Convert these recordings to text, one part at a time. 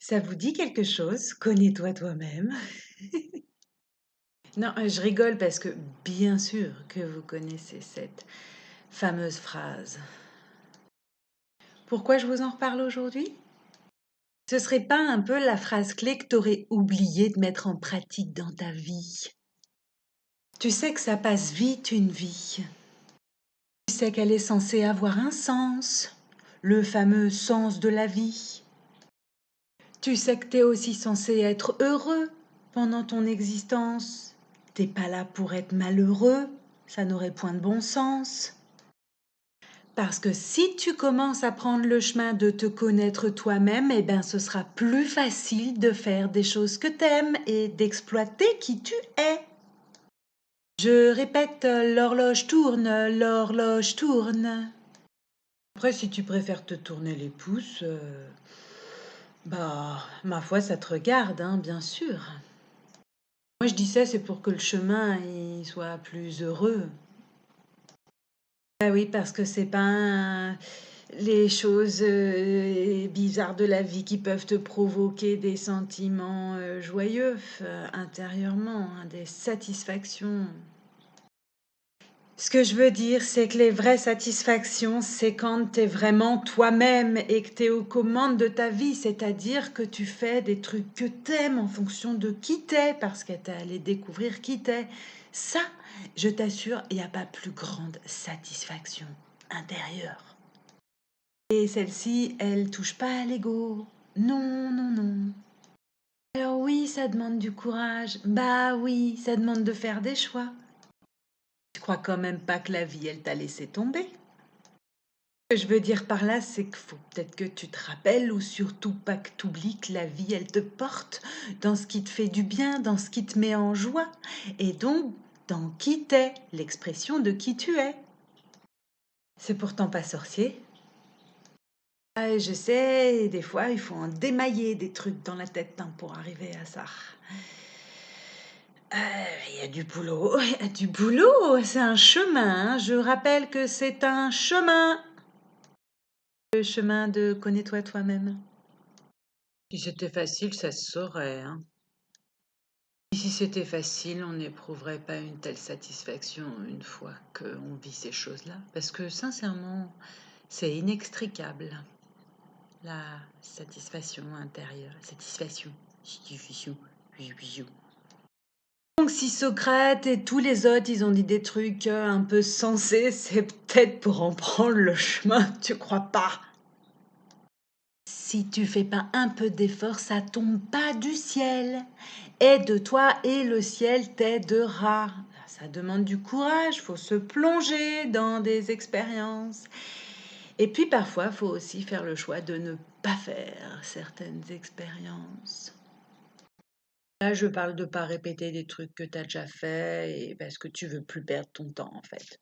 Ça vous dit quelque chose? Connais-toi toi-même. Non, je rigole parce que bien sûr que vous connaissez cette fameuse phrase. Pourquoi je vous en reparle aujourd'hui? Ce serait pas un peu la phrase clé que t'aurais oublié de mettre en pratique dans ta vie? Tu sais que ça passe vite une vie. Tu sais qu'elle est censée avoir un sens, le fameux sens de la vie. Tu sais que t'es aussi censé être heureux pendant ton existence. T'es pas là pour être malheureux, ça n'aurait point de bon sens. Parce que si tu commences à prendre le chemin de te connaître toi-même, eh ben ce sera plus facile de faire des choses que t'aimes et d'exploiter qui tu es. Je répète, l'horloge tourne, l'horloge tourne. Après, si tu préfères te tourner les pouces, bah, ma foi, ça te regarde, hein, bien sûr. Moi, je dis ça, c'est pour que le chemin il soit plus heureux. Ah oui, parce que c'est pas les choses bizarres de la vie qui peuvent te provoquer des sentiments joyeux intérieurement, hein, des satisfactions. Ce que je veux dire, c'est que les vraies satisfactions, c'est quand tu es vraiment toi-même et que tu es aux commandes de ta vie, c'est-à-dire que tu fais des trucs que t'aimes en fonction de qui t'es, parce que t'es allé découvrir qui t'es. Ça, je t'assure, il n'y a pas plus grande satisfaction intérieure. Et celle-ci, elle touche pas à l'ego. Non, non, non. Alors oui, ça demande du courage. Bah oui, ça demande de faire des choix. Tu crois quand même pas que la vie, elle t'a laissé tomber? Ce que je veux dire par là, c'est qu'il faut peut-être que tu te rappelles ou surtout pas que tu oublies que la vie, elle te porte dans ce qui te fait du bien, dans ce qui te met en joie et donc dans qui t'es, l'expression de qui tu es. C'est pourtant pas sorcier. Ah, je sais, des fois, il faut en démailler des trucs dans la tête hein, pour arriver à ça. Il y a du boulot, il y a du boulot, c'est un chemin, hein. Je rappelle que c'est un chemin. Le chemin de connais-toi toi-même. Si c'était facile, ça se saurait, hein. Et si c'était facile, on n'éprouverait pas une telle satisfaction une fois qu'on vit ces choses-là. Parce que sincèrement, c'est inextricable, la satisfaction intérieure. Satisfaction. Bijou. Donc si Socrate et tous les autres, ils ont dit des trucs un peu sensés, c'est peut-être pour en prendre le chemin, tu crois pas? Si tu fais pas un peu d'effort, ça tombe pas du ciel. Aide-toi et le ciel t'aidera. Ça demande du courage, faut se plonger dans des expériences. Et puis parfois, faut aussi faire le choix de ne pas faire certaines expériences. Là, je parle de pas répéter des trucs que tu as déjà fait et parce que tu veux plus perdre ton temps en fait.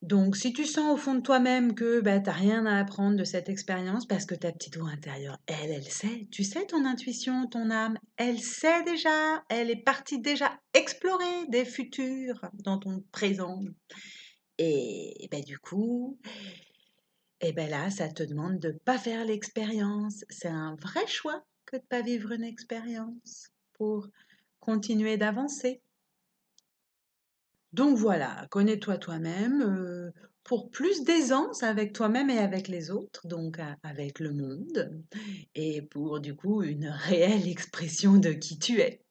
Donc, si tu sens au fond de toi-même que bah, tu n'as rien à apprendre de cette expérience parce que ta petite voix intérieure, elle sait, tu sais, ton intuition, ton âme, elle sait déjà, elle est partie déjà explorer des futurs dans ton présent. Et ben, du coup, et ben là, ça te demande de ne pas faire l'expérience. C'est un vrai choix que de ne pas vivre une expérience pour continuer d'avancer. Donc voilà, connais-toi toi-même pour plus d'aisance avec toi-même et avec les autres, donc avec le monde, et pour du coup une réelle expression de qui tu es.